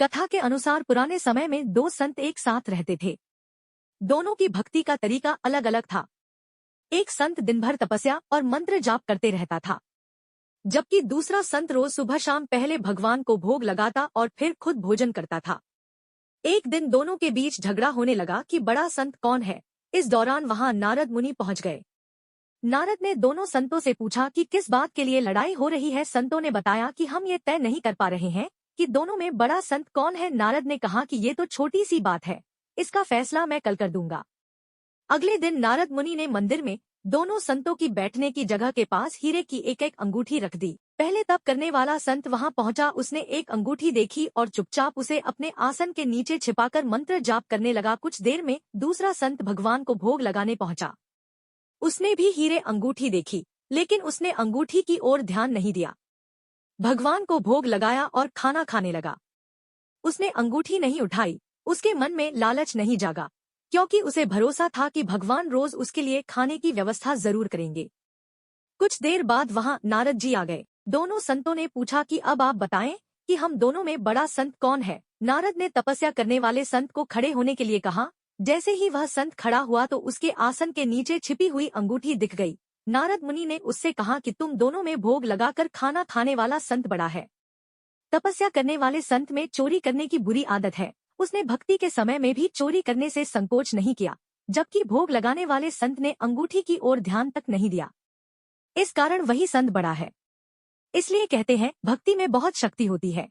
कथा के अनुसार पुराने समय में दो संत एक साथ रहते थे। दोनों की भक्ति का तरीका अलग अलग था। एक संत दिन भर तपस्या और मंत्र जाप करते रहता था, जबकि दूसरा संत रोज सुबह शाम पहले भगवान को भोग लगाता और फिर खुद भोजन करता था। एक दिन दोनों के बीच झगड़ा होने लगा कि बड़ा संत कौन है। इस दौरान वहां नारद मुनि पहुंच गए। नारद ने दोनों संतों से पूछा कि किस बात के लिए लड़ाई हो रही है। संतों ने बताया कि हम ये तय नहीं कर पा रहे हैं कि दोनों में बड़ा संत कौन है। नारद ने कहा कि ये तो छोटी सी बात है, इसका फैसला मैं कल कर दूंगा। अगले दिन नारद मुनि ने मंदिर में दोनों संतों की बैठने की जगह के पास हीरे की एक एक अंगूठी रख दी। पहले तप करने वाला संत वहां पहुंचा। उसने एक अंगूठी देखी और चुपचाप उसे अपने आसन के नीचे छिपाकर मंत्र जाप करने लगा। कुछ देर में दूसरा संत भगवान को भोग लगाने पहुंचा। उसने भी हीरे अंगूठी देखी, लेकिन उसने अंगूठी की ओर ध्यान नहीं दिया। भगवान को भोग लगाया और खाना खाने लगा। उसने अंगूठी नहीं उठाई। उसके मन में लालच नहीं जागा, क्योंकि उसे भरोसा था कि भगवान रोज उसके लिए खाने की व्यवस्था जरूर करेंगे। कुछ देर बाद वहां नारद जी आ गए। दोनों संतों ने पूछा कि अब आप बताएं कि हम दोनों में बड़ा संत कौन है। नारद ने तपस्या करने वाले संत को खड़े होने के लिए कहा। जैसे ही वह संत खड़ा हुआ तो उसके आसन के नीचे छिपी हुई अंगूठी दिख गई। नारद मुनि ने उससे कहा कि तुम दोनों में भोग लगाकर खाना खाने वाला संत बड़ा है। तपस्या करने वाले संत में चोरी करने की बुरी आदत है। उसने भक्ति के समय में भी चोरी करने से संकोच नहीं किया, जबकि भोग लगाने वाले संत ने अंगूठी की ओर ध्यान तक नहीं दिया। इस कारण वही संत बड़ा है। इसलिए कहते हैं भक्ति में बहुत शक्ति होती है।